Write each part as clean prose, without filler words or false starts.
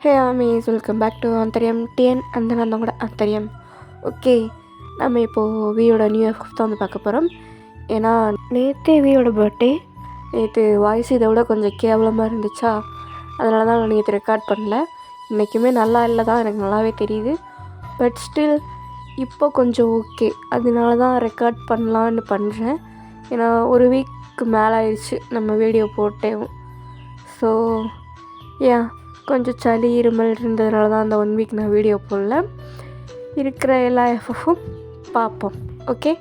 ஹே ஆமீஸ், welcome back to அந்தரியம் TN அந்த நான் கூட அந்தரியம். ஓகே, நம்ம இப்போது வியோட நியூ இயர் தான் வந்து பார்க்க போகிறோம். ஏன்னா நேற்றே வியோட பர்த்டே. நேற்று வாய்ஸ் இதை விட கொஞ்சம் கேவலமாக இருந்துச்சா, அதனால தான் நான் நேற்று ரெக்கார்ட் பண்ணல. இன்றைக்குமே நல்லா இல்லை தான், எனக்கு நல்லாவே தெரியுது. பட் ஸ்டில் இப்போ கொஞ்சம் ஓகே, அதனால தான் ரெக்கார்ட் பண்ணலான்னு பண்ணுறேன். ஏன்னா ஒரு வீக்கு மேலே ஆயிடுச்சு நம்ம வீடியோ போட்டேன். ஸோ கொஞ்சம் சளி இருமல் இருந்ததுனால தான் அந்த 1 வீக் நான் வீடியோ போடல. இருக்கிற எல்லா எஃப்எஃப்பும் பார்ப்போம். ஓகே,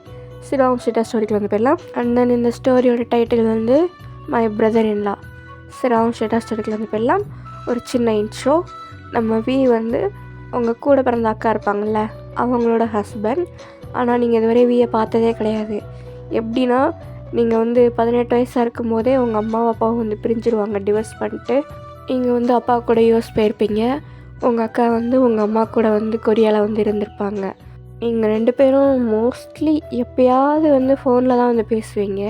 சிராம் ஷிட்டா ஸ்டோரிக்கு வந்து போயிடலாம். அண்ட் தென் இந்த ஸ்டோரியோட டைட்டில் வந்து மை பிரதர் இன் லா. சிராம் ஷிட்டா ஸ்டோரிக்கு வந்து போயிடலாம். ஒரு சின்ன இன்ட்ரோ. நம்ம வி வந்து உங்கள் கூட பிறந்த அக்கா இருப்பாங்கள்ல, அவங்களோட ஹஸ்பண்ட். ஆனால் நீங்கள் இதுவரை வியை பார்த்ததே கிடையாது. எப்படின்னா, நீங்கள் வந்து 18 வயசாக இருக்கும் போதே உங்கள் அம்மாவும் அப்பாவும் வந்து பிரிஞ்சிருவாங்க, டிவோர்ஸ் பண்ணிட்டு. நீங்கள் வந்து அப்பா கூட யூஎஸ் போயிருப்பீங்க. உங்கள் அக்கா வந்து உங்கள் அம்மா கூட வந்து கொரியாவில் வந்து இருந்திருப்பாங்க. நீங்கள் 2 பேரும் மோஸ்ட்லி எப்போயாவது வந்து ஃபோனில் தான் வந்து பேசுவீங்க.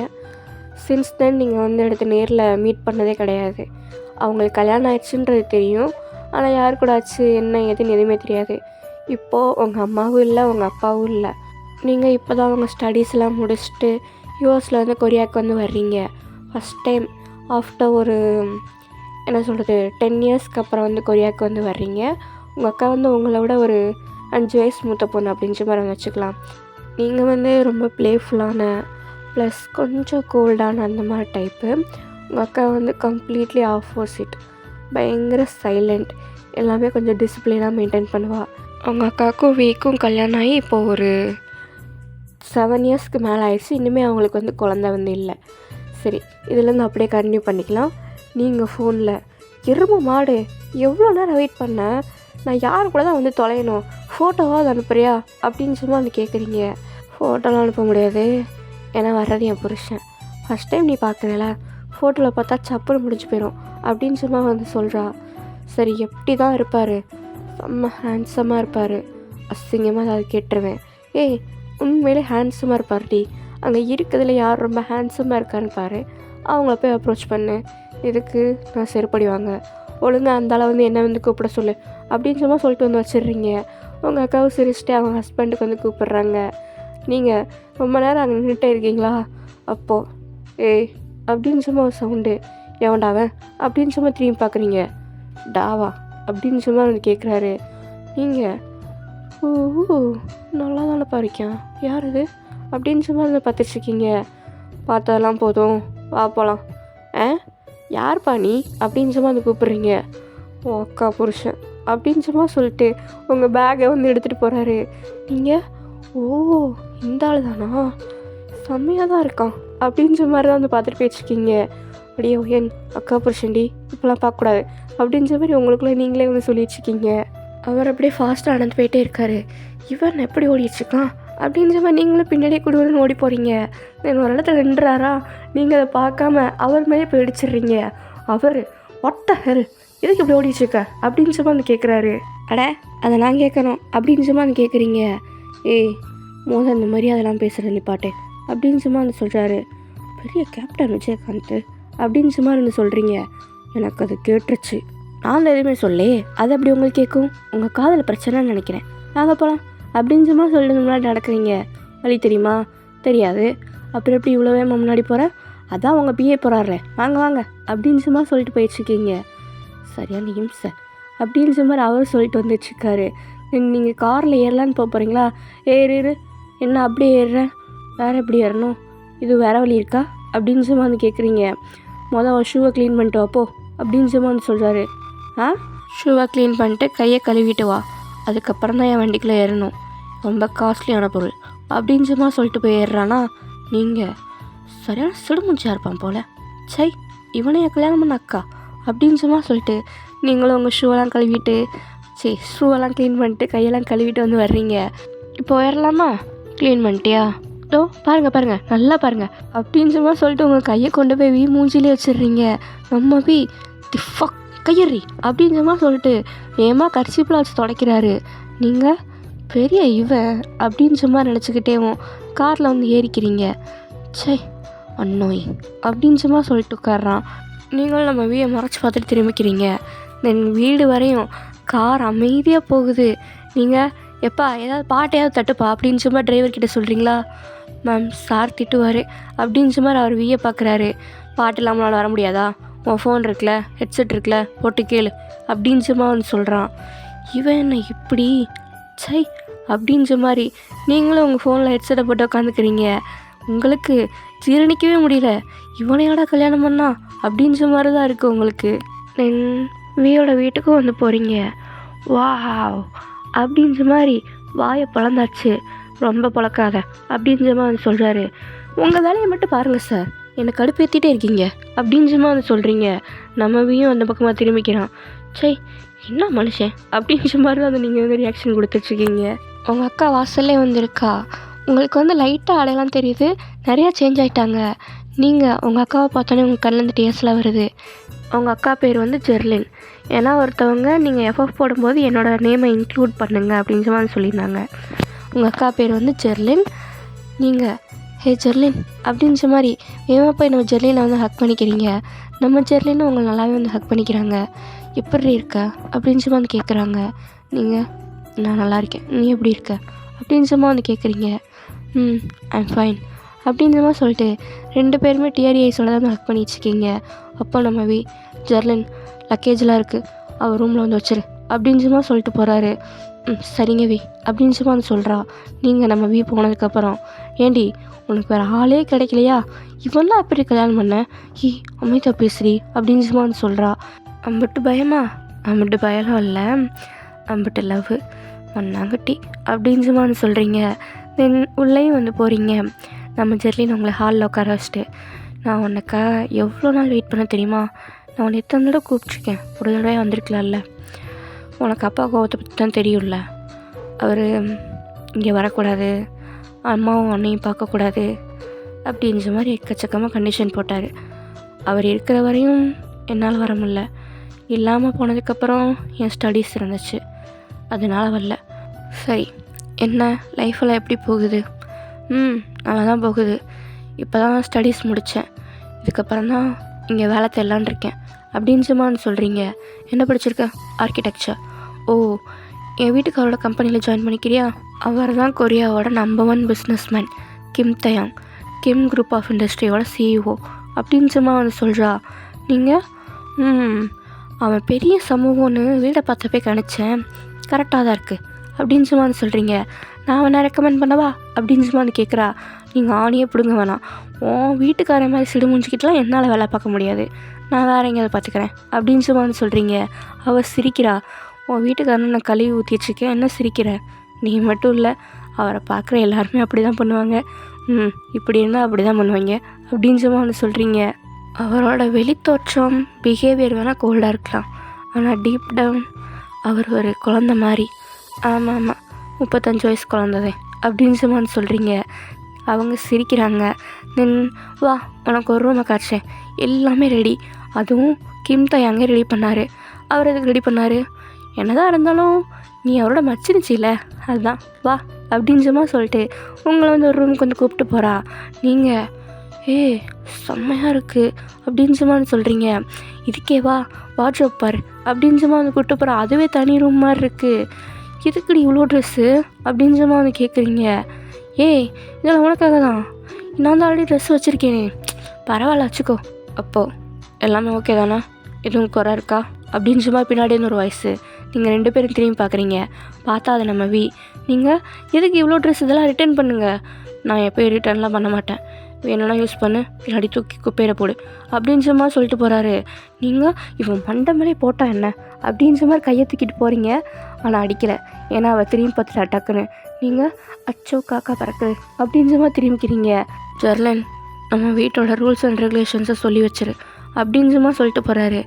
சின்ஸ் தென் நீங்கள் வந்து எடுத்து நேரில் மீட் பண்ணதே கிடையாது. அவங்களுக்கு கல்யாணம் ஆயிடுச்சுன்றது தெரியும், ஆனால் யார் கூட ஆச்சு என்ன ஏதுன்னு எதுவுமே தெரியாது. இப்போது உங்கள் அம்மாவும் இல்லை, உங்கள் அப்பாவும் இல்லை. நீங்கள் இப்போ தான் உங்கள் ஸ்டடீஸ்லாம் முடிச்சுட்டு யூஎஸில் வந்து கொரியாவுக்கு வந்து வர்றீங்க. ஃபஸ்ட் டைம் ஆஃப்டர் ஒரு என்ன சொல்கிறது 10 இயர்ஸ்க்கு அப்புறம் வந்து கொரியாவுக்கு வந்து வர்றீங்க. உங்கள் அக்கா வந்து உங்களை விட ஒரு 5 வயசு மூத்த பொண்ணு அப்படின்ற மாதிரி வச்சுக்கலாம். நீங்கள் வந்து ரொம்ப ப்ளேஃபுல்லான ப்ளஸ் கொஞ்சம் கோல்டான அந்த மாதிரி டைப்பு. உங்கள் அக்கா வந்து கம்ப்ளீட்லி ஆப்போசிட். பயங்கர சைலண்ட், எல்லாமே கொஞ்சம் டிசிப்ளினாக மெயின்டைன் பண்ணுவாள். அவங்க அக்காவுக்கும் வீக்கும் கல்யாணம் ஆகி இப்போது ஒரு 7 இயர்ஸ்க்கு மேலே ஆயிடுச்சு. இன்னுமே அவங்களுக்கு வந்து குழந்த வந்து இல்லை. சரி, இதுலேருந்து அப்படியே கண்டினியூ பண்ணிக்கலாம். நீங்கள் ஃபோனில் எருமை மாடு எவ்வளோ நேரம் வெயிட் பண்ணேன், நான் யார் கூட தான் வந்து தொலையணும், ஃபோட்டோவாக அனுப்புறியா அப்படின்னு சும்மா வந்து கேட்குறீங்க. ஃபோட்டோலாம் அனுப்ப முடியாது, ஏன்னா வர்றது என் புருஷன். ஃபஸ்ட் டைம் நீ பார்க்குறல, ஃபோட்டோவில் பார்த்தா சப்புன்னு முடிஞ்சு போயிடும் அப்படின்னு சும்மா வந்து சொல்கிறா. சரி, எப்படி தான் இருப்பார், செம்ம ஹேண்ட்ஸமாக இருப்பார். அசிங்கமாக அதை கேட்டுருவேன். ஏய், உண்மையிலே ஹேண்ட்ஸமாக இருப்பார்டி, அங்கே இருக்கிறதுல யார் ரொம்ப ஹேண்ட்ஸமாக இருக்கான்னு பாரு, அவங்கள போய் அப்ரோச் பண்ணு. இதுக்கு நான் செருப்படி வாங்க, ஒழுங்காக அந்தால வந்து என்ன வந்து கூப்பிட சொல்லு அப்படின்னு சும்மா சொல்லிட்டு வந்து வச்சிடுறீங்க. உங்கள் அக்காவும் சிரிச்சிட்டு அவங்க ஹஸ்பண்டுக்கு வந்து கூப்பிட்றாங்க. நீங்கள் ரொம்ப நேரம் அங்கே நின்றுட்டே இருக்கீங்களா, அப்போது ஏய் அப்படின்னு சும்மா ஒரு சவுண்டு, எவன்டாவன் அப்படின்னு சும்மா திரும்பி பார்க்குறீங்க. டாவா அப்படின்னு சும்மா வந்து கேட்குறாரு. நீங்கள் ஓ நல்லா தானே பாரிக்கான், யார் இது அப்படின்னு சும்மா வந்து பார்த்துட்ருக்கீங்க. பார்த்ததெல்லாம் போதும், வா போகலாம். யார்ப்பா நீ அப்படின்னு சும்மா வந்து கூப்பிட்றீங்க. ஓ அக்கா புருஷன் அப்படின்னு சும்மா சொல்லிட்டு உங்கள் பேக்கை வந்து எடுத்துகிட்டு போகிறாரு. நீங்கள் ஓ இந்த ஆள் தானா, செம்மையாக தான் இருக்கான் அப்படின்ற மாதிரி தான் வந்து பார்த்துட்டு போயிட்டுருக்கீங்க. அப்படியே என் அக்கா புருஷன்டி இப்போலாம் பார்க்கக்கூடாது அப்படின்ற மாதிரி உங்களுக்குள்ளே நீங்களே வந்து சொல்லிட்டுருக்கீங்க. அவர் அப்படியே ஃபாஸ்ட்டாக நடந்து போயிட்டே இருக்காரு. இவன் எப்படி ஓடிட்டுருக்கான் அப்படின்ற மாதிரி நீங்களும் பின்னாடியே குடுன்னு ஓடி போகிறீங்க. தென் ஒரு இடத்துல நின்றாரா, நீங்கள் அதை பார்க்காம அவர் மேலே போய் அடிச்சிடுறீங்க. அவர் ஒட்ட ஹெல் எதுக்கு இப்படி ஓடிட்டுருக்க அப்படின்னு சும்மா வந்து கேட்குறாரு. அட அதை நான் கேட்கணும் அப்படின்னு சும்மா வந்து கேட்குறீங்க. ஏய் மோதல் இந்த மாதிரி அதெல்லாம் பேசுகிற நிப்பாட்டே அப்படின்னு சும்மா வந்து சொல்கிறாரு. பெரிய கேப்டன் விஜயகாந்த் அப்படின்னு சும்மா வந்து சொல்கிறீங்க. எனக்கு அது கேட்டுருச்சு, நான் எதுவுமே சொல்லே, அது அப்படி உங்களுக்கு கேட்கும், உங்கள் காதில் பிரச்சனைன்னு நினைக்கிறேன், நாங்கள் போகலாம் அப்படின்னு சும்மா சொல்லிட்டு முன்னாடி நடக்கிறீங்க. வழி தெரியுமா, தெரியாது, அப்புறம் எப்படி இவ்வளோ வேகமாக முன்னாடி போகிறேன், அதான் உங்கள் பிஏ போகிறாருல, வாங்க வாங்க அப்படின்னு சும்மா சொல்லிட்டு போயிட்டுருக்கீங்க. சரியான இம்சை அப்படின்னு சும்மா அவர் சொல்லிட்டு வந்துட்டுருக்காரு. நீங்கள் காரில் ஏறலான்னு போகிறீங்களா, ஏறு என்ன அப்படியே ஏறுறேன், வேறு எப்படி ஏறணும், இது வேறு வழி இருக்கா அப்படின்னு சும்மா வந்து கேட்குறீங்க. மொதல் ஷூவை க்ளீன் பண்ணிட்டு வாப்போ அப்படின்னு சும்மா வந்து சொல்கிறாரு. ஷூவை க்ளீன் பண்ணிட்டு கையை கழுவிட்டு வா, அதுக்கப்புறம் தான் என் வண்டிக்குள்ளே ஏறணும், ரொம்ப காஸ்ட்லியான பொருள் அப்படின்னு சும்மா சொல்லிட்டு போய் ஏறுறானா. நீங்கள் சரியான சிடுமுஞ்சியாக இருப்பான் போல், சை இவனைய கல்யாணம் பண்ண அக்கா அப்படின்னு சும்மா சொல்லிட்டு நீங்களும் உங்கள் ஷூவெல்லாம் கழுவிட்டு ஷூவெல்லாம் க்ளீன் பண்ணிட்டு கையெல்லாம் கழுவிட்டு வந்து வர்றீங்க. இப்போ ஏறலாமா, க்ளீன் பண்ணிட்டியா, ஓ பாருங்கள் நல்லா பாருங்கள் அப்படின்னு சும்மா சொல்லிட்டு உங்கள் கையை கொண்டு போய் மூஞ்சிலே வச்சிடுறீங்க. நம்ம திஃபக் கையறி அப்படின்னு சும்மா சொல்லிட்டு ஏமா கர்ச்சிப்பில் வச்சு துடைக்கிறாரு. நீங்கள் பெரிய இவன் அப்படின்னு சும்மா நினச்சிக்கிட்டேவும் காரில் வந்து ஏறிக்கிறீங்க. சை அன்னோய் அப்படின்னு சும்மா சொல்லிட்டு உட்கார்றான். நீங்களும் நம்ம வீயை மறைச்சி பார்த்துட்டு திரும்பிக்கிறீங்க. தென் வீடு வரையும் கார் அமைதியாக போகுது. நீங்கள் எப்பா ஏதாவது பாட்டையாவது தட்டுப்பா அப்படின்னு சும்மா டிரைவர்கிட்ட சொல்கிறீங்களா? மேம் சார் திட்டுவார் அப்படின்ற மாதிரி அவர் வீயை பார்க்குறாரு. பாட்டு இல்லாமலால் வர முடியாதா? உன் ஃபோன் இருக்குல்ல, ஹெட்செட் இருக்குல்ல, போட்டு கேளு அப்படின்ற மாதிரி சொல்கிறான். இவன் என்ன இப்படி சை அப்படின்ற மாதிரி நீங்களும் உங்கள் ஃபோனில் ஹெட்செட்டை போட்டு உட்காந்துக்கிறீங்க. உங்களுக்கு ஜீரணிக்கவே முடியல. இவனையோட கல்யாணம் பண்ணா அப்படின்ற மாதிரி தான் இருக்குது உங்களுக்கு. தென் வீயோட வீட்டுக்கும் வந்து போகிறீங்க. வாவ் அப்படின்ற மாதிரி வாயை பழந்தாச்சு. ரொம்ப பழக்காத அப்படின்ற மாதிரி சொல்கிறாரு. உங்கள் வேலையை மட்டும் பாருங்கள் சார், என்னை கடுப்பேற்றிட்டே இருக்கீங்க அப்படின்ற மாதிரி சொல்கிறீங்க. நம்ம வீயும் அந்த பக்கமாக திரும்பிக்கிறான். சை என்ன மனுஷன் அப்படின்ற மாதிரி தான் நீங்கள் வந்து ரியாக்ஷன் கொடுத்துட்ருக்கீங்க. உங்கள் அக்கா வாசல்லே வந்துருக்கா. உங்களுக்கு வந்து லைட்டாக அடையாளம் தெரியுது, நிறையா சேஞ்ச் ஆகிட்டாங்க. நீங்கள் உங்கள் அக்காவை பார்த்தோன்னே உங்கள் கண்ணிலேருந்து டேஸ்லாம் வருது. அவங்க அக்கா பேர் வந்து ஜெர்லின். ஏன்னா ஒருத்தவங்க நீங்கள் எஃப்எஃப் போடும்போது என்னோடய நேமை இன்க்ளூட் பண்ணுங்க அப்படின்ற மாதிரி சொல்லியிருந்தாங்க. உங்கள் அக்கா பேர் வந்து ஜெர்லின். நீங்கள் ஹே ஜெர்லின் அப்படின்ற மாதிரி வேகமாக போய் நம்ம ஜெர்லினை வந்து ஹக் பண்ணிக்கிறீங்க. நம்ம ஜெர்லின்னு உங்களை நல்லாவே வந்து ஹக் பண்ணிக்கிறாங்க. எப்படி இருக்க அப்படின்ற மாதிரி கேட்குறாங்க. நீங்கள் நான் நல்லா இருக்கேன், நீ எப்படி இருக்க அப்படின்ற மாதிரி வந்து கேட்குறீங்க. ஐம் ஃபைன் அப்படின்ற மாதிரி சொல்லிட்டு 2 பேருமே டிஆர்இ ஐஸோட தான் ஹக் பண்ணி வச்சுக்கிங்க. அப்போ நம்ம ஜெர்லின் லக்கேஜெலாம் இருக்குது, அவர் ரூமில் வந்து வச்சிரு அப்படின்ற மாதிரி சொல்லிட்டு போகிறாரு. சரிங்க அப்படின்ற மாதிரி சொல்கிறா. நீங்கள் நம்ம போனதுக்கப்புறம் ஏண்டி உனக்கு வேறு ஆளே கிடைக்கலையா, இவெல்லாம் எப்படி கல்யாணம் பண்ண, அமைதியாக பேசுறி அப்படின்ற மாதிரி சொல்கிறா. அம்பிட்டு பயமா? அம்பிட்டு பயலாம் இல்லை, அம்பிட்டு லவ் மண்ணாங்கட்டி அப்படின்ற மாதிரி சொல்கிறீங்க. தென் உள்ளேயும் வந்து போகிறீங்க. நம்ம ஜெர்லின் உங்களை ஹாலில் உட்கார வச்சுட்டு, நான் உனக்கா எவ்வளோ நாள் வெயிட் பண்ண தெரியுமா? நான் உன்னை எத்தனை தடவை கூப்பிட்ருக்கேன், ஒரு தடவை வந்திருக்கலாம்ல. உனக்கு அப்பா கோவத்தை பற்றி தான் தெரியும்ல, அவர் இங்கே வரக்கூடாது, அம்மாவும் அண்ணையும் பார்க்கக்கூடாது அப்படின்ற மாதிரி எக்கச்சக்கமாக கண்டிஷன் போட்டார். அவர் இருக்கிற வரையும் என்னால் வர முடியல, இல்லாமல் போனதுக்கப்புறம் என் ஸ்டடீஸ் இருந்துச்சு, அதனால் வரல. சரி, என்ன லைஃப்பெல்லாம் எப்படி போகுது? நல்லா தான் போகுது. இப்போ தான் ஸ்டடீஸ் முடித்தேன், இதுக்கப்புறம் தான் இங்கே வேலை தேடலான்னு இருக்கேன் அப்படின்ற மாதிரி சொல்கிறீங்க. என்ன படிச்சிருக்க? ஆர்கிடெக்சர். ஓ, என் வீட்டுக்காரோட கம்பெனியில் ஜாயின் பண்ணிக்கிறியா? அவர் தான் கொரியாவோட நம்பர் 1 பிஸ்னஸ்மேன் கிம் தயாங், கிம் குரூப் ஆஃப் இண்டஸ்ட்ரியோட சிஇஓ அப்படின்ற மாதிரி வந்து சொல்கிறா. நீங்கள் அவன் பெரிய சமூகம்னு வீடை பார்த்தப்பே கணிச்சேன், கரெக்டாக தான் இருக்குது அப்படின்ற மாதிரி சொல்கிறீங்க. நான் அவனை ரெக்கமெண்ட் பண்ணவா அப்படின்ற மாதிரி கேட்குறா. நீங்கள் ஆணியே பிடுங்க வேணாம், உன் வீட்டுக்கார மாதிரி சிடு முடிஞ்சிக்கிட்டலாம் என்னால் வேலை பார்க்க முடியாது, நான் வேறு எங்கேயாவது பார்த்துக்கிறேன் அப்படின்ற மாதிரி சொல்கிறீங்க. அவள் சிரிக்கிறா. உன் வீட்டுக்காரனை நான் கழுவி ஊற்றிச்சிருக்கேன், என்ன சிரிக்கிற? நீ மட்டும் இல்லை, அவரை பார்க்குற எல்லாருமே அப்படி தான் பண்ணுவாங்க, இப்படி இருந்தால் அப்படி தான் பண்ணுவாங்க அப்படின்ற மாதிரி சொல்கிறீங்க. அவரோட வெளித்தோற்றம் பிஹேவியர் வேணால் கோல்டாக இருக்கலாம், ஆனால் டீப் டவுன் அவர் ஒரு குழந்த மாதிரி. ஆமாம் 35 வயசு குழந்ததே அப்படின்ற மாதிரி சொல்கிறீங்க. அவங்க சிரிக்கிறாங்க. தென் வா, உனக்கு ஒரு ரூமை காய்ச்சேன், எல்லாமே ரெடி, அதுவும் கிம் தயாங்கே ரெடி பண்ணார். அவர் எதுக்கு ரெடி பண்ணார்? என்னதான் இருந்தாலும் நீ அவரோட மச்சிருச்சில்ல, அதுதான் வா அப்படின்ற மாதிரி சொல்லிட்டு உங்களை வந்து ஒரு ரூமுக்கு வந்து கூப்பிட்டு போகிறா. நீங்கள் செம்மையாக இருக்குது அப்படின்ற மாதிரி சொல்கிறீங்க. இதுக்கே வா வாட்ரோப் பார் அப்படின்ற மாதிரி வந்து கூப்பிட்டு போகிறா. அதுவே தனி ரூம் மாதிரி இருக்குது, எதுக்குடி இவ்வளோ ட்ரெஸ்ஸு அப்படின்ற மாதிரி வந்து கேட்குறீங்க. இதெல்லாம் உனக்காக தான், நான் தான் ஆல்ரெடி ட்ரெஸ் வச்சுருக்கேனே, பரவாயில்ல வச்சுக்கோ. அப்போது எல்லாமே ஓகே தானே, எதுவும் குறை இருக்கா அப்படின்ற மாதிரி பின்னாடின்னு ஒரு வாய்ஸு. நீங்கள் 2 பேரும் திரும்பி பார்க்குறீங்க. பார்த்தா அது நம்ம நீங்கள் எதுக்கு இவ்வளோ ட்ரெஸ், இதெல்லாம் ரிட்டர்ன் பண்ணுங்கள். நான் எப்போயும் ரிட்டர்ன்லாம் பண்ண மாட்டேன், வேணும்னா யூஸ் பண்ணு, பின்னாடி தூக்கி குப்பையில போடு அப்படின்ற மாதிரி சொல்லிட்டு போகிறாரு. நீங்கள் இவன் மண்டை மேலே போட்டா என்ன அப்படின்ற மாதிரி கையை தூக்கிட்டு போகிறீங்க. ஆனால் அடிக்கலை, ஏன்னா அவள் திரும்பி பார்த்துட்டா டக்குன்னு. நீங்கள் அச்சோ காக்கா பறக்குது அப்படின்ற மாதிரி திரும்பிக்கிறீங்க. ஜெர்லின், நம்ம வீட்டோட ரூல்ஸ் அண்ட் ரெகுலேஷன்ஸை சொல்லி வச்சிரு அப்படின்ற மாதிரி சொல்லிட்டு போகிறாரு.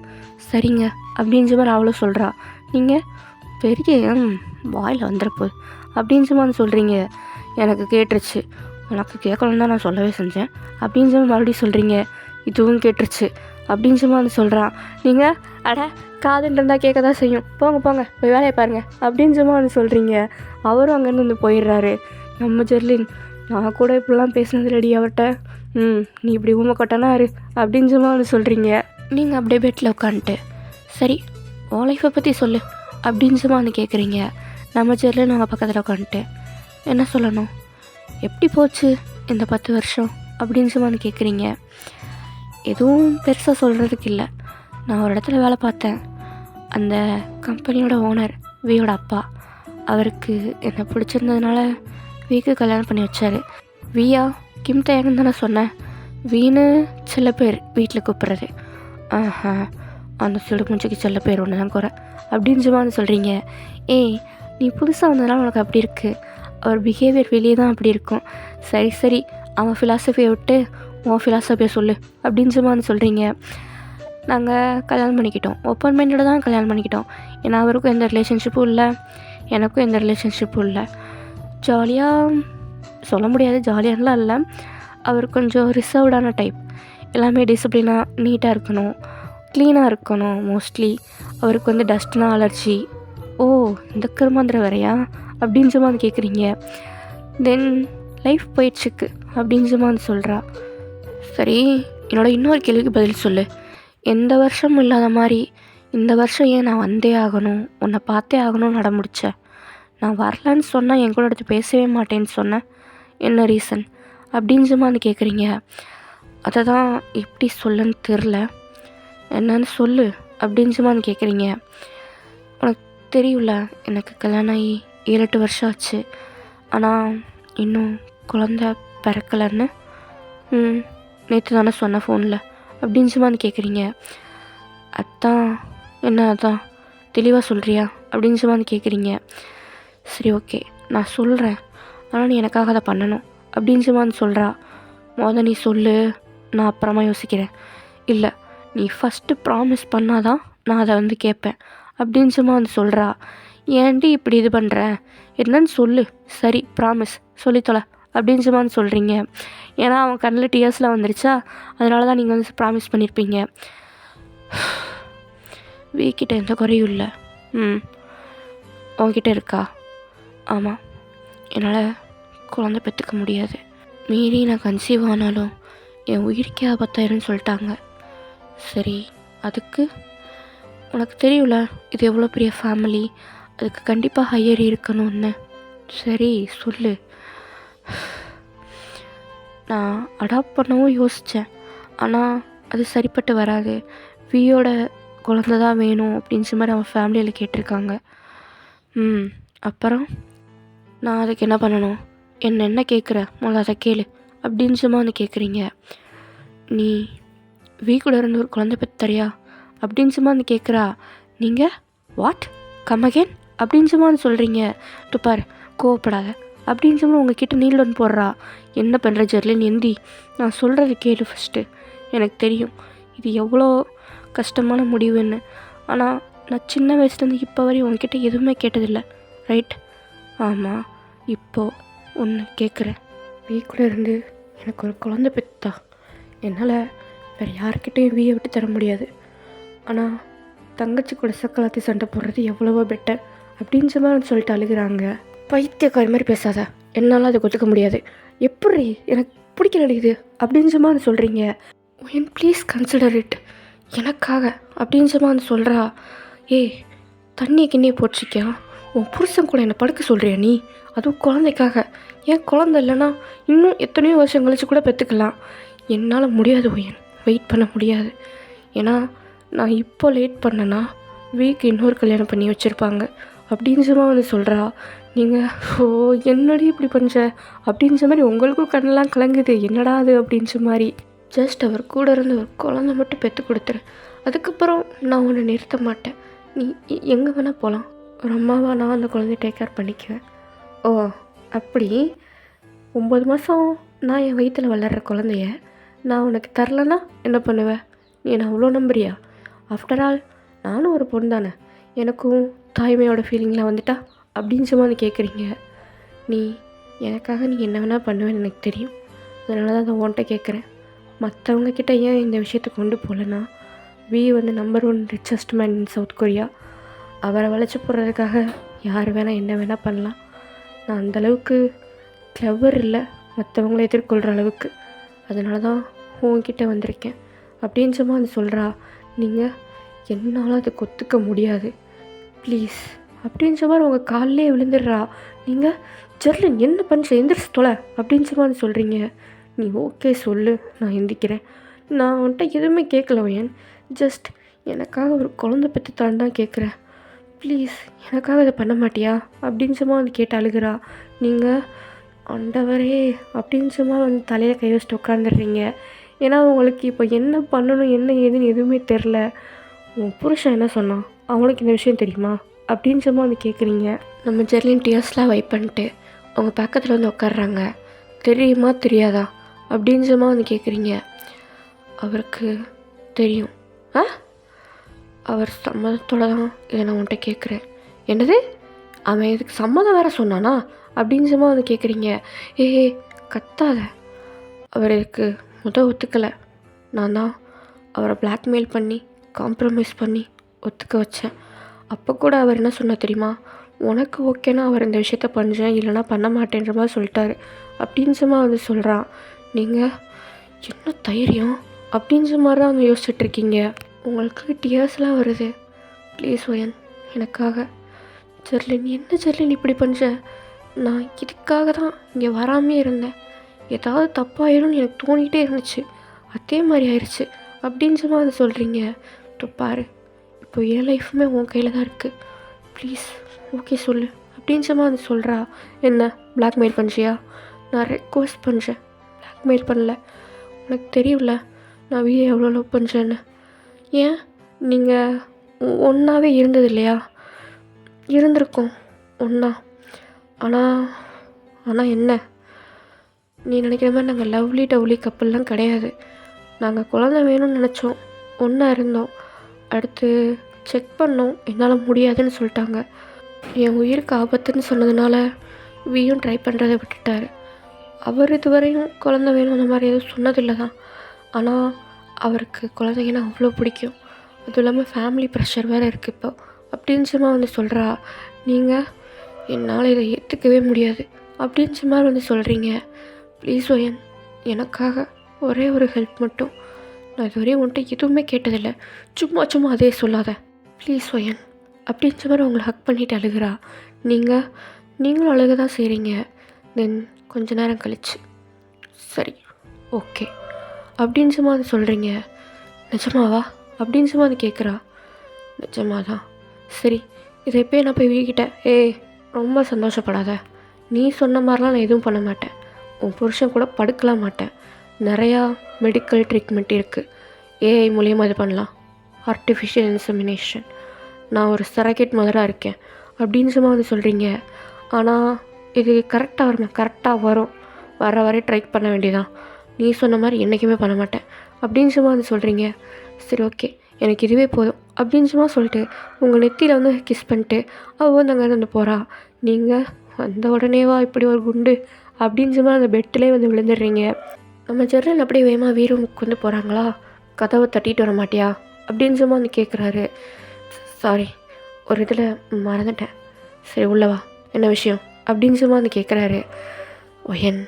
சரிங்க அப்படின்ற மாதிரி அவளும் சொல்கிறா. நீங்கள் பெரிய வாயில் வந்துடப்போகுது அப்படின்ற மாதிரி சொல்கிறீங்க. எனக்கு கேட்டுருச்சு, உனக்கு கேட்கணுன்னு தான் நான் சொல்லவே செஞ்சேன் அப்படின்ற மாதிரி மறுபடியும் சொல்கிறீங்க. இதுவும் கேட்டுருச்சு அப்படின்ற மாதிரி சொல்கிறான். நீங்கள் அட காதுன்னு இருந்தால் கேட்க தான் செய்யும், போங்க போய் வேலையை பாருங்கள் அப்படின்ற மாதிரி சொல்கிறீங்க. அவரும் அங்கேருந்து வந்து போயிடுறாரு. நம்ம ஜெர்லின், நான் கூட இப்படிலாம் பேசினது ரெடி அவர்கிட்ட, நீ இப்படி ஊமை கொட்டனா இரு அப்படின்ற மாதிரி சொல்கிறீங்க. நீங்கள் அப்படியே பெட்டில் உட்காந்துட்டு, சரி உன் லைஃப்பை பற்றி சொல்லு அப்படின்னு சும்மா வந்து கேட்குறீங்க. நம்ம சேர்ல நாங்கள் பக்கத்தில் உட்காந்துட்டு என்ன சொல்லணும், எப்படி போச்சு இந்த 10 வருஷம் அப்படின்னு சும்மா வந்து கேட்குறீங்க. எதுவும் பெருசாக சொல்கிறதுக்கு இல்லை. நான் ஒரு இடத்துல வேலை பார்த்தேன். அந்த கம்பெனியோட ஓனர் வியோட அப்பா, அவருக்கு என்னை பிடிச்சிருந்ததுனால வீக்கு கல்யாணம் பண்ணி வச்சார். வியா கிம் தயங்கன்னு தானே சொன்னேன். வீணு சில பேர் வீட்டில் கூப்பிட்றது. ஆஹா, அந்த சுடு மூஞ்சிக்கு சில பேர் ஒன்று தான் குறை அப்படின்னு சும்மா சொல்கிறீங்க. ஏய், நீ புதுசாக வந்ததுனால உனக்கு அப்படி இருக்குது. அவர் பிஹேவியர் வெளியே தான் அப்படி இருக்கும். சரி சரி, அவன் ஃபிலாசபியை விட்டு உன் ஃபிலாசபியை சொல்லு அப்படின்னு சும்மா சொல்கிறீங்க. நாங்கள் கல்யாணம் பண்ணிக்கிட்டோம், ஓப்பன் மைண்டோட தான் கல்யாணம் பண்ணிக்கிட்டோம். ஏன்னா அவருக்கும் எந்த ரிலேஷன்ஷிப்பும் இல்லை, எனக்கும் எந்த ரிலேஷன்ஷிப்பும் இல்லை. ஜாலியாக சொல்ல முடியாது, ஜாலியாகலாம் இல்லை. அவர் கொஞ்சம் ரிசர்வ்டான டைப். எல்லாமே டிசிப்ளினாக நீட்டாக இருக்கணும், க்ளீனாக இருக்கணும் மோஸ்ட்லி. அவருக்கு வந்து டஸ்ட்னா அலர்ஜி. ஓ, இந்த கருமாந்திர வேறையா அப்படின்னு சும்மா கேட்குறீங்க. தென் லைஃப் போயிடுச்சுக்கு அப்படின்னு சும்மா சொல்கிறா. சரி, என்னோடய இன்னொரு கேள்விக்கு பதில் சொல்லு. எந்த வருஷமும் இல்லாத மாதிரி இந்த வருஷம் ஏன் நான் வந்தே ஆகணும், உன்னை பார்த்தே ஆகணும்னு நட முடித்தேன்? நான் வரலன்னு சொன்னால் என் கூட எடுத்து பேசவே மாட்டேன்னு சொன்னேன், என்ன ரீசன் அப்படின்னு சும்மா கேட்குறீங்க. அதை தான் எப்படி சொல்லுன்னு தெரில, என்னன்னு சொல்லு அப்படின்னு சும்மா கேட்குறீங்க. உனக்கு தெரியும்ல, எனக்கு கல்யாணம் ஆகி 7-8 வருஷம் ஆச்சு. ஆனால் இன்னும் குழந்த பிறக்கலன்னு நேற்று தானே சொன்னேன் ஃபோனில் அப்படின்னு சும்மா கேட்குறீங்க. அதான் என்ன, அதான் தெளிவாக சொல்கிறியா அப்படின்னு சும்மா கேட்குறீங்க. சரி ஓகே, நான் சொல்கிறேன், ஆனால் நீ எனக்காக அதை பண்ணணும் அப்படின்னு சும்மா சொல்கிறா. நீ சொல்லு, நான் அப்புறமா யோசிக்கிறேன். இல்லை, நீ ஃபஸ்ட்டு ப்ராமிஸ் பண்ணாதான் நான் அதை வந்து கேட்பேன் அப்படின்னு சும்மா சொல்கிறா. ஏன்டி இப்படி இது பண்ணுற, என்னன்னு சொல்லு. சரி ப்ராமிஸ் சொல்லித்தொலை அப்படின்னு சும்மா சொல்கிறீங்க. ஏன்னா அவன் கண்ணில் டியர்ஸில் வந்துருச்சா, அதனால தான் நீங்கள் வந்து ப்ராமிஸ் பண்ணியிருப்பீங்க. வீக்கிட்ட எந்த குறையும் இல்லை. உன்கிட்ட இருக்கா? ஆமாம், என்னால் குழந்தை பெற்றுக்க முடியாது. மீறி நான் கன்சீவ் ஆனாலும் என் உயிருக்கே ஆபத்தாயிருன்னு சொல்லிட்டாங்க. சரி, அதுக்கு உனக்கு தெரியும்ல, இது எவ்வளோ பெரிய ஃபேமிலி, அதுக்கு கண்டிப்பாக ஹையர் இருக்கணும்னு. சரி சொல்லு. நான் அடாப்ட் பண்ணவும் யோசித்தேன், ஆனால் அது சரிப்பட்டு வராது. வியோட குழந்த தான் வேணும் அப்படின்னு மாதிரி அவன் ஃபேமிலியில் கேட்டிருக்காங்க. அப்புறம் நான் அதுக்கு என்ன பண்ணணும்? என்ன கேட்குற, முதல்ல அதை கேளு அப்படின்னு சும்மா கேட்குறீங்க. நீ வீ கூட இருந்து ஒரு குழந்தை பெற்றறியா அப்படின்னு சும்மா கேட்குறா. நீங்கள் வாட் கம் அகேன் அப்படின்னு சும்மா சொல்கிறீங்க. துப்பார், கோவப்படாத அப்படின்னு சொல்லி உங்ககிட்ட நீல்டன் போடுறா. என்ன பண்ணுற ஜெர்லின், எந்தி, நான் சொல்கிறது கேளு ஃபஸ்ட்டு. எனக்கு தெரியும் இது எவ்வளோ கஷ்டமான முடிவுன்னு, ஆனால் நான் சின்ன வயசுலேருந்து இப்போ வரையும் உங்ககிட்ட எதுவுமே கேட்டதில்லை, ரைட்? ஆமாம், இப்போது ஒன்று கேட்குறேன். வீக்குள்ளே இருந்து எனக்கு ஒரு குழந்தை பெற்றா. என்னால் வேறு யார்கிட்டையும் வீயை விட்டு தர முடியாது. ஆனால் தங்கச்சி கூட சக்கலாத்தி சண்டை போடுறது எவ்வளவோ பெட்டர் அப்படின்னு சொல்லிட்டு அழுகிறாங்க. பைத்தியக்காரி மாதிரி பேசாத, என்னால் அதை ஒத்துக்க முடியாது. எப்படி, எனக்கு பிடிக்கல இது அப்படின்னு சொல்கிறீங்க. ப்ளீஸ் கன்சிடர் இட் எனக்காக அப்படின்னு சொல்கிறா. ஏய், தண்ணியை கிண்ணியை போச்சிக்கா, உன் புருஷன் கூட என்னை படுக்க சொல்கிறியா நீ, அதுவும் குழந்தைக்காக? ஏன் குழந்தை இல்லைன்னா இன்னும் எத்தனையோ வருஷம் கழிச்சு கூட பெற்றுக்கலாம். என்னால் முடியாது ஒயன், வெயிட் பண்ண முடியாது. ஏன்னா நான் இப்போ லேட் பண்ணேன்னா வீக்கு இன்னொரு கல்யாணம் பண்ணி வச்சுருப்பாங்க அப்படின்னு சொல்கிறா. நீங்கள் என்னடி இப்படி பண்ணுற அப்படின்னு மாதிரி உங்களுக்கும் கண்ணெல்லாம் கலங்குது. என்னடா அது அப்படின்னு மாதிரி. ஜஸ்ட் அவர் கூட இருந்து ஒரு குழந்தை மட்டும் பெற்று கொடுத்துரு, அதுக்கப்புறம் நான் உன்னை நிறுத்த மாட்டேன். நீ எங்கே வேணால் போகலாம், ஒரு அம்மாவாக நான் அந்த குழந்தைய டேக் கேர் பண்ணிக்குவேன். ஓ அப்படி 9 மாதம் நான் என் வயிற்றில் வளர்கிற குழந்தைய நான் உனக்கு தரலன்னா என்ன பண்ணுவேன்? நீ என்ன அவ்வளோ நம்புறியா? ஆஃப்டர் ஆல் நானும் ஒரு பொண்ணு தானே, எனக்கும் தாய்மையோட ஃபீலிங்லாம் வந்துட்டா அப்படின்னு கேட்குறீங்க. நீ எனக்காக நீ என்ன வேணால் பண்ணுவேன்னு எனக்கு தெரியும். அதனால தான் நான் உன்கிட்ட கேட்குறேன். மற்றவங்கக்கிட்ட ஏன் இந்த விஷயத்தை கொண்டு போகலன்னா, வி வந்து number 1 richest man in South Korea. அவரை வளைச்சி போடுறதுக்காக யார் வேணால் என்ன வேணால் பண்ணலாம். நான் அந்தளவுக்கு கிளவர் இல்லை மற்றவங்கள எதிர்கொள்கிற அளவுக்கு. அதனால தான் உன்கிட்ட வந்திருக்கேன் அப்படின்னு சொல்கிறா. நீங்கள் என்னால் அதை ஒத்துக்க முடியாது ப்ளீஸ் அப்படின்ற மாதிரி உங்கள் காலிலே விழுந்துடுறா. நீங்கள் ஜெர்லின் என்ன பண்ணுற எந்திரிச்சு தொலை அப்படின்ற மாதிரி சொல்கிறீங்க. நீ ஓகே சொல்லு, நான் எந்திக்கிறேன். நான் வந்துட்டு எதுவுமே கேட்கல ஒயன், ஜஸ்ட் எனக்காக ஒரு குழந்தை பெற்று தான் கேட்குறேன். ப்ளீஸ் எனக்காக இதை பண்ண மாட்டியா அப்படின்றமா வந்து கேட்டு அழுகிறா. நீங்கள் ஆண்டவரே அப்படின்றமா வந்து தலையில் கை வச்சுட்டு உட்காந்துடுறீங்க. ஏன்னா உங்களுக்கு இப்போ என்ன பண்ணணும் என்ன ஏதுன்னு எதுவுமே தெரில. உன் புருஷன் என்ன சொன்னான், அவனுக்கு இந்த விஷயம் தெரியுமா அப்படின்றமா வந்து கேட்குறீங்க. நம்ம ஜெர்லின் டியர்ஸ்லாம் வைப் பண்ணிட்டு அவங்க பக்கத்தில் வந்து உட்காடுறாங்க. தெரியுமா தெரியாதா அப்படின்றமா வந்து கேட்குறீங்க. அவருக்கு தெரியும். அவர் சம்மதத்தோடு தான் இதை நான் உன்கிட்ட கேட்குறேன். என்னது, அவன் இதுக்கு சம்மதம் வேறு சொன்னானா அப்படின்றமா வந்து கேட்குறீங்க. கத்தாத. அவர் இதுக்கு ஒத்துக்கலை. நான் தான் அவரை பிளாக்மெயில் பண்ணி காம்ப்ரமைஸ் பண்ணி ஒத்துக்க வச்சேன். அப்போ கூட அவர் என்ன சொன்னார் தெரியுமா, உனக்கு ஓகேனா அவர் இந்த விஷயத்த பண்ணுறேன், இல்லைனா பண்ண மாட்டேன்ற மாதிரி சொல்லிட்டாரு அப்படின்றமா வந்து சொல்கிறான். நீங்கள் என்ன தைரியம் அப்படின்ற மாதிரி தான் வந்து யோசிச்சுட்ருக்கீங்க. உங்களுக்கு டியர்ஸ்லாம் வருது. ப்ளீஸ் ஒயன் எனக்காக. ஜெர்லின் என்ன ஜெர்லின் இப்படி பண்ணுற, நான் இதுக்காக தான் இங்கே வராமே இருந்தேன். ஏதாவது தப்பாயிடும்னு எனக்கு தோணிகிட்டே இருந்துச்சு, அதே மாதிரி ஆயிடுச்சு அப்படின்ற மாதிரி சொல்கிறீங்க. பாரு, இப்போ என் லைஃப்புமே உன் கையில் தான் இருக்குது. ப்ளீஸ் ஓகே சொல்லு அப்படின்ற மாதிரி சொல்கிறா. என்ன பிளாக்மெயில் பண்ணுறியா? நான் ரெக்வஸ்ட் பண்ணுறேன், பிளாக்மெயில் பண்ணல. உனக்கு தெரியும்ல நான் வீடு எவ்வளோ லவ் பண்ணுறேன்னு. ஏன் நீங்கள் ஒன்றாவே இருந்தது இல்லையா? இருந்திருக்கோம் ஒன்றா. ஆனால் என்ன, நீ நினைக்கிற மாதிரி நாங்கள் லவ்லி டவ்லி கப்பல்லாம் கிடையாது. நாங்கள் குழந்தை வேணும்னு நினச்சோம், ஒன்றா இருந்தோம். அடுத்து செக் பண்ணோம், என்னால் முடியாதுன்னு சொல்லிட்டாங்க. என் உயிருக்கு ஆபத்துன்னு சொன்னதுனால வீயும் ட்ரை பண்ணுறதை விட்டுட்டார். அவர் இதுவரையும் குழந்தை வேணும் அந்த மாதிரி எதுவும் சொன்னதில்லை தான். ஆனால் அவருக்கு குழந்தைங்கன்னா அவ்வளோ பிடிக்கும். அதுவும் இல்லாமல் ஃபேமிலி ப்ரெஷர் வேறு இருக்குது இப்போ அப்படின்றமா வந்து சொல்கிறா. நீங்கள் என்னால் இதை ஏற்றுக்கவே முடியாது அப்படின்ற மாதிரி வந்து சொல்கிறீங்க. ப்ளீஸ் ஒயன் எனக்காக ஒரே ஒரு ஹெல்ப் மட்டும். நான் இதுவரையும் உன்கிட்ட எதுவுமே கேட்டதில்லை, சும்மா அதே சொல்லாத ப்ளீஸ் ஒயன் அப்படின்ற மாதிரி உங்களை ஹக் பண்ணிட்டு அழுகிறா. நீங்களும் அழுக தான் செய்கிறீங்க. தென் கொஞ்ச நேரம் கழிச்சு சரி ஓகே அப்படின்ற மாதிரி சொல்கிறீங்க. நிஜமாவா அப்படின்ற மாதிரி கேட்குறா. நிஜமாக தான். சரி இதை எப்போயே நான் போய் வீக்கிட்டேன். ரொம்ப சந்தோஷப்படாத. நீ சொன்ன மாதிரிலாம் நான் எதுவும் பண்ண மாட்டேன். உன் புருஷன் கூட படுக்கலாம் மாட்டேன். நிறையா மெடிக்கல் ட்ரீட்மெண்ட் இருக்குது, ஏஐ மூலியமாக இது பண்ணலாம், ஆர்டிஃபிஷியல் இன்செமினேஷன். நான் ஒரு சரகேட் மதராக இருக்கேன் அப்படின்ற மாதிரி சொல்கிறீங்க. ஆனால் இது கரெக்டாக வரும், வர வரை ட்ரை பண்ண வேண்டியதான். நீ சொன்ன மாதிரி என்றைக்குமே பண்ண மாட்டேன் அப்படின்ற மாதிரி சொல்கிறீங்க. சரி ஓகே எனக்கு இதுவே போதும் அப்படின்ற மாதிரி சொல்லிட்டு உங்கள் நெத்தியில் வந்து கிஸ் பண்ணிட்டு அவள் வந்து அங்கே வந்து போகிறா. நீங்கள் வந்த உடனேவா இப்படி ஒரு குண்டு அப்படின்ற மாதிரி அந்த பெட்டிலே வந்து விழுந்துடுறீங்க. நம்ம ஜெர்லின் அப்படியே வேகமாக வீரமுக்கு வந்து போகிறாங்களா. கதவை தட்டிட்டு வர மாட்டியா அப்படின்ற மாதிரி வந்து கேட்குறாரு. சாரி ஒரு இதில் மறந்துட்டேன். சரி உள்ளவா, என்ன விஷயம் அப்படின்ற மாதிரி வந்து கேட்குறாரு. ஒயன்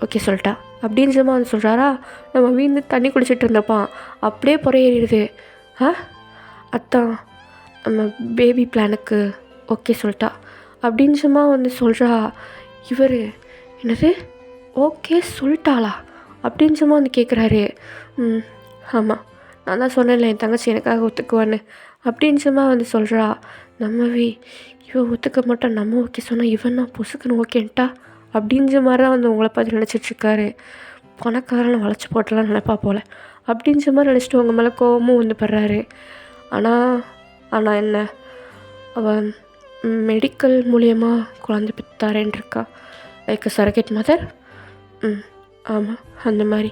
ஓகே சொல்லிட்டா அப்படின்ற மாதிரி வந்து சொல்கிறாரா. நம்ம வீந்து தண்ணி குடிச்சிட்டு இருந்தப்பான் அப்படியே புறையேறிடுது. அதான் நம்ம பேபி பிளானுக்கு ஓகே சொல்லிட்டா அப்படின்றமா வந்து சொல்கிறா. இவர் என்னது ஓகே சொல்லிட்டாளா அப்படின்றமா வந்து கேட்குறாரு. ஆமாம் நான் தான் சொன்னேன்ல என் தங்கச்சி எனக்காக ஒத்துக்குவான்னு அப்படின்றமா வந்து சொல்கிறா. நம்மவே இவன் ஒத்துக்க மாட்டான், நம்ம ஓகே சொன்னால் இவன் தான் பொசுக்குன்னு ஓகேன்ட்டா அப்படின்ற மாதிரி தான் வந்து உங்களை பார்த்து நினச்சிட்ருக்காரு. பணக்காரனை வளைச்சி போட்டலாம் நினைப்பா போல் அப்படின்ற மாதிரி நினச்சிட்டு உங்கள் மேலே கோபமும் வந்து படுறாரு. ஆனால் என்ன, அவன் மெடிக்கல் மூலியமாக குழந்தை பெற்றாரேன்னு இருக்கா, லைக் சரகேட் மதர். ஆமாம் அந்த மாதிரி.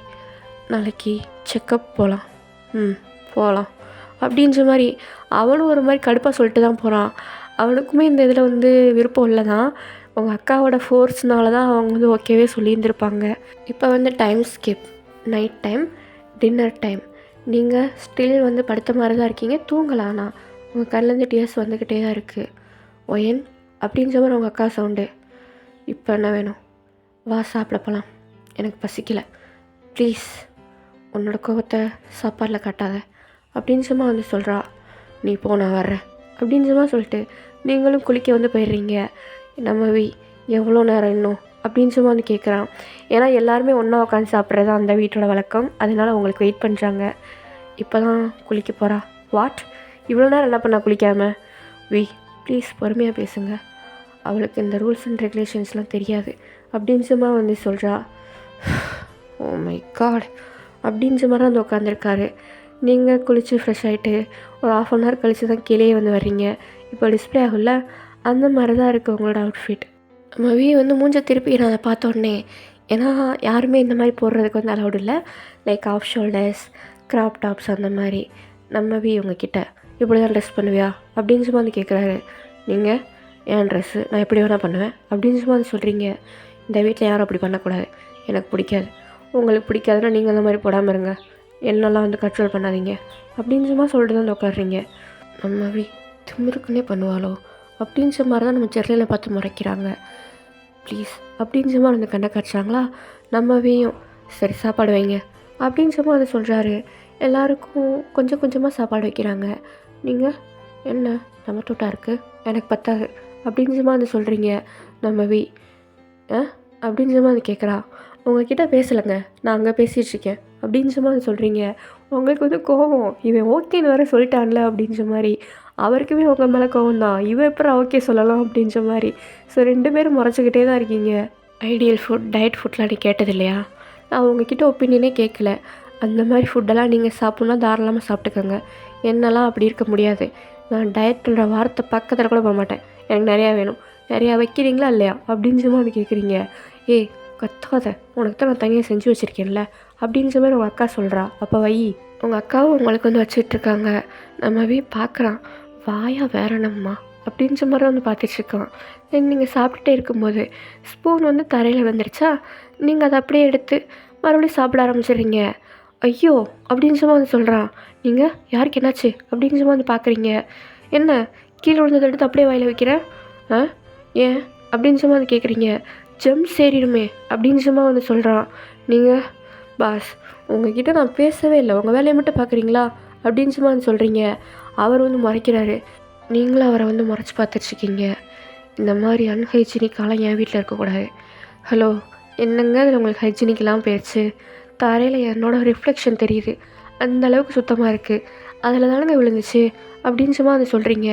நாளைக்கு செக்கப் போகலாம் அப்படின்ற மாதிரி அவனும் ஒரு மாதிரி கடுப்பாக சொல்லிட்டு தான் போகிறான். அவனுக்குமே இந்த இதில் வந்து விருப்பம் இல்லை தான். அவங்க அக்காவோட ஃபோர்ஸ்னால தான் அவங்க வந்து ஓகேவே சொல்லியிருந்திருப்பாங்க. இப்போ வந்து time skip, night time, dinner time. நீங்கள் ஸ்டில் வந்து படுத்த மாதிரி தான் இருக்கீங்க, தூங்கலாம்னா உங்கள் கண்ணிலேருந்து டியர்ஸ் வந்துக்கிட்டே தான் இருக்குது. ஒயன் அப்படின்ற மாதிரி உங்கள் அக்கா சவுண்டு. இப்போ என்ன வேணும், வா சாப்பிட போகலாம், எனக்கு பசிக்கலை, ப்ளீஸ் உன்னோட கோபத்தை சாப்பாடில் காட்டாத அப்படின்றமா வந்து சொல்கிறா. நீ போ நான் வர்றேன் அப்படின்னு சொல்லிட்டு நீங்களும் குளிக்க வந்து போயிடுறீங்க. நம்ம எவ்வளோ நேரம் இன்னும் அப்படின்னு வந்து கேட்குறான். ஏன்னா எல்லாருமே ஒன்றா உட்காந்து சாப்பிட்றது அந்த வீட்டோட வழக்கம். அதனால் அவங்களுக்கு வெயிட் பண்ணுறாங்க. இப்போ தான் குளிக்க போகிறா. வாட், இவ்வளோ நேரம் என்ன பண்ணா குளிக்காமல்? ப்ளீஸ் பொறுமையாக பேசுங்க, அவளுக்கு இந்த ரூல்ஸ் அண்ட் ரெகுலேஷன்ஸ்லாம் தெரியாது அப்படின்னு வந்து சொல்கிறா. ஓ மை காட் அப்படின்னு மாதிரி வந்து உட்காந்துருக்காரு. நீங்கள் குளித்து ஃப்ரெஷ் ஆகிட்டு ஒரு 1/2 hour கழித்து தான் கீழே வந்து வர்றீங்க. இப்போ டிஸ்பிளே ஆகல, அந்த மாதிரி தான் இருக்குது உங்களோட அவுட்ஃபிட். நம்ம வந்து மூஞ்ச திருப்பி நான் அதை பார்த்தோன்னே, ஏன்னா யாருமே இந்த மாதிரி போடுறதுக்கு வந்து அலவுட் இல்லை. Like off shoulders, crop tops அந்த மாதிரி. நம்ம உங்ககிட்ட இப்படி தான் ட்ரெஸ் பண்ணுவியா அப்படின்னு வந்து கேட்குறாரு. நீங்கள் என் ட்ரெஸ்ஸு நான் எப்படி வேணால் பண்ணுவேன் அப்படின்னு வந்து சொல்கிறீங்க. இந்த வீட்டில் யாரும் அப்படி பண்ணக்கூடாது, எனக்கு பிடிக்காது. உங்களுக்கு பிடிக்காதுன்னா நீங்கள் அந்த மாதிரி போடாமல் இருங்க, என்னெல்லாம் வந்து கண்ட்ரோல் பண்ணாதீங்க அப்படின்னு சொல்லிட்டு தான் உட்காடுறீங்க. நம்ம திமிருக்குன்னே பண்ணுவாளோ அப்படின்ற மாதிரி தான் நம்ம ஜெர்லியில் பார்த்து முறைக்கிறாங்க. ப்ளீஸ் அப்படின்னு வந்து கண்ணை காட்டுறாங்களா. நம்ம சரி சாப்பாடு வைங்க அப்படின்னு அதை சொல்கிறாரு. எல்லாருக்கும் கொஞ்சம் கொஞ்சமாக சாப்பாடு வைக்கிறாங்க. நீங்கள் என்ன நம்ம தோட்டா இருக்குது, எனக்கு பத்தாது அப்படின்னு வந்து சொல்கிறீங்க. நம்ம அப்படின்னு அது கேட்குறா. உங்ககிட்ட பேசலைங்க, நான் அங்கே பேசிகிட்ருக்கேன் அப்படின்னு அது சொல்கிறீங்க. உங்களுக்கு வந்து கோவம், இவன் ஓகேன்னு வேறு சொல்லிட்டான்ல அப்படின்ற மாதிரி. அவருக்குமே உங்கள் மேலே கோவம் தான், இவன் எப்பறம் ஓகே சொல்லலாம் அப்படின்ற மாதிரி. ஸோ 2 பேரும் முறைச்சிக்கிட்டே தான் இருக்கீங்க. ஐடியல் ஃபுட், டயட் ஃபுட்லாம் நீ கேட்டது இல்லையா? நான் உங்ககிட்ட ஒப்பீனியனே கேட்கல. அந்த மாதிரி ஃபுட்டெல்லாம் நீங்கள் சாப்பிட்ணுன்னா தாராளமாக சாப்பிட்டுக்கோங்க. என்னெல்லாம் அப்படி இருக்க முடியாது. நான் டயட்டுன்ற வார்த்தை பக்கத்தில் கூட போக மாட்டேன். எனக்கு நிறையா வேணும், நிறையா வைக்கிறீங்களா இல்லையா அப்படின்னு அது கேட்குறீங்க. ஏய் கத்தாத, உனக்கு தான் நான் தனியாக செஞ்சு வச்சுருக்கேன்ல அப்படின்ற மாதிரி உங்கள் அக்கா சொல்கிறா. அப்போ உங்கள் அக்காவும் உங்களுக்கு வந்து வச்சிட்ருக்காங்க. நம்ம பார்க்குறான். வாயா வேறனம்மா அப்படின்ற மாதிரி வந்து பார்த்துட்ருக்கான். நீங்கள் சாப்பிட்டுட்டே இருக்கும்போது ஸ்பூன் வந்து தரையில் வந்துருச்சா, நீங்கள் அதை அப்படியே எடுத்து மறுபடியும் சாப்பிட ஆரம்பிச்சிடுறீங்க. ஐயோ அப்படின்னு வந்து சொல்கிறான். நீங்கள் யாருக்கு என்னாச்சு அப்படின்னு வந்து பார்க்குறீங்க. என்ன கீழே விழுந்ததை எடுத்து அப்படியே வாயில் வைக்கிறேன், ஏன் அப்படின்னு வந்து கேட்குறீங்க. ஜெம்ஸ் ஏறிடுமே அப்படின்னு வந்து சொல்கிறான். நீங்கள் பாஸ் உங்ககிட்ட நான் பேசவே இல்லை, உங்கள் வேலையை மட்டும் பார்க்குறீங்களா அப்படின்னு வந்து சொல்கிறீங்க. அவர் வந்து மறைக்கிறாரு. நீங்களும் அவரை வந்து மறைச்சி பார்த்துட்ருக்கீங்க. இந்த மாதிரி அன்ஹைஜீனிக்காலாம் என் வீட்டில் இருக்கக்கூடாது. ஹலோ என்னங்க அதில் உங்களுக்கு ஹைஜீனிக்கெலாம் போயிடுச்சு? தரையில் என்னோடய ரிஃப்ளெக்ஷன் தெரியுது, அந்தளவுக்கு சுத்தமாக இருக்குது, அதில் தானங்க விழுந்துச்சு அப்படின்னு வந்து சொல்கிறீங்க.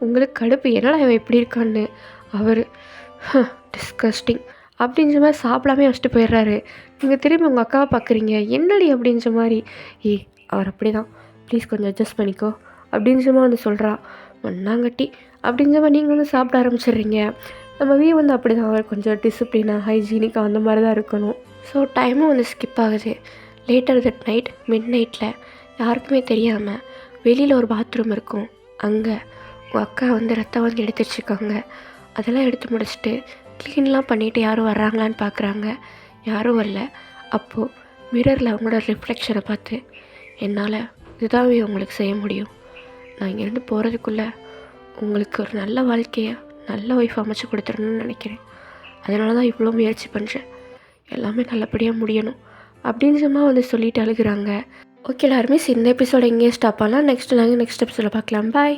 உங்களுக்கு கடுப்பு, என்னடா அவன் இப்படி இருக்கான்னு. அவர் டிஸ்கஸ்டிங் அப்படின்ற மாதிரி சாப்பிடாமே வச்சுட்டு போயிடுறாரு. நீங்கள் திரும்பி உங்கள் அக்காவை பார்க்குறீங்க. என்னடி அப்படின்ற மாதிரி. அவர் அப்படி தான், ப்ளீஸ் கொஞ்சம் அட்ஜஸ்ட் பண்ணிக்கோ அப்படின்ற மாதிரி வந்து சொல்கிறா. மண்ணாங்கட்டி அப்படின்ற மாதிரி நீங்கள் வந்து சாப்பிட ஆரம்பிச்சிடுறீங்க. நம்ம வந்து அப்படி தான், அவர் கொஞ்சம் டிசிப்ளினாக ஹைஜீனிக்காக அந்த மாதிரி தான் இருக்கணும். ஸோ டைமும் வந்து ஸ்கிப் ஆகுது. லேட்டர் தட் நைட், மிட் நைட்டில் யாருக்குமே தெரியாமல் வெளியில் ஒரு பாத்ரூம் இருக்கும். அங்கே உங்கள் அக்கா வந்து ரத்தம் வந்து எடுத்து வச்சுருக்காங்க. அதெல்லாம் எடுத்து முடிச்சுட்டு க்ளீன்லாம் பண்ணிவிட்டு யாரும் வர்றாங்களான்னு பார்க்குறாங்க. யாரும் வரல. அப்போது மிரரில் அவங்களோட ரிஃப்ளெக்ஷனை பார்த்து, என்னால் இதுதான் உங்களுக்கு செய்ய முடியும், நான் இங்கேருந்து போகிறதுக்குள்ளே உங்களுக்கு ஒரு நல்ல வாழ்க்கையை, நல்ல ஒய்ஃப் அமைச்சு கொடுத்துடணும்னு நினைக்கிறேன். அதனால தான் இவ்வளோ முயற்சி பண்ணுறேன், எல்லாமே நல்லபடியாக முடியணும் அப்படின்னு வந்து சொல்லிட்டு அழுகிறாங்க. ஓகே எல்லாருமே, இந்த எபிசோட எங்கேயே ஸ்டாப் பண்ணலாம். நெக்ஸ்ட் எபிசோட பார்க்கலாம். பாய்.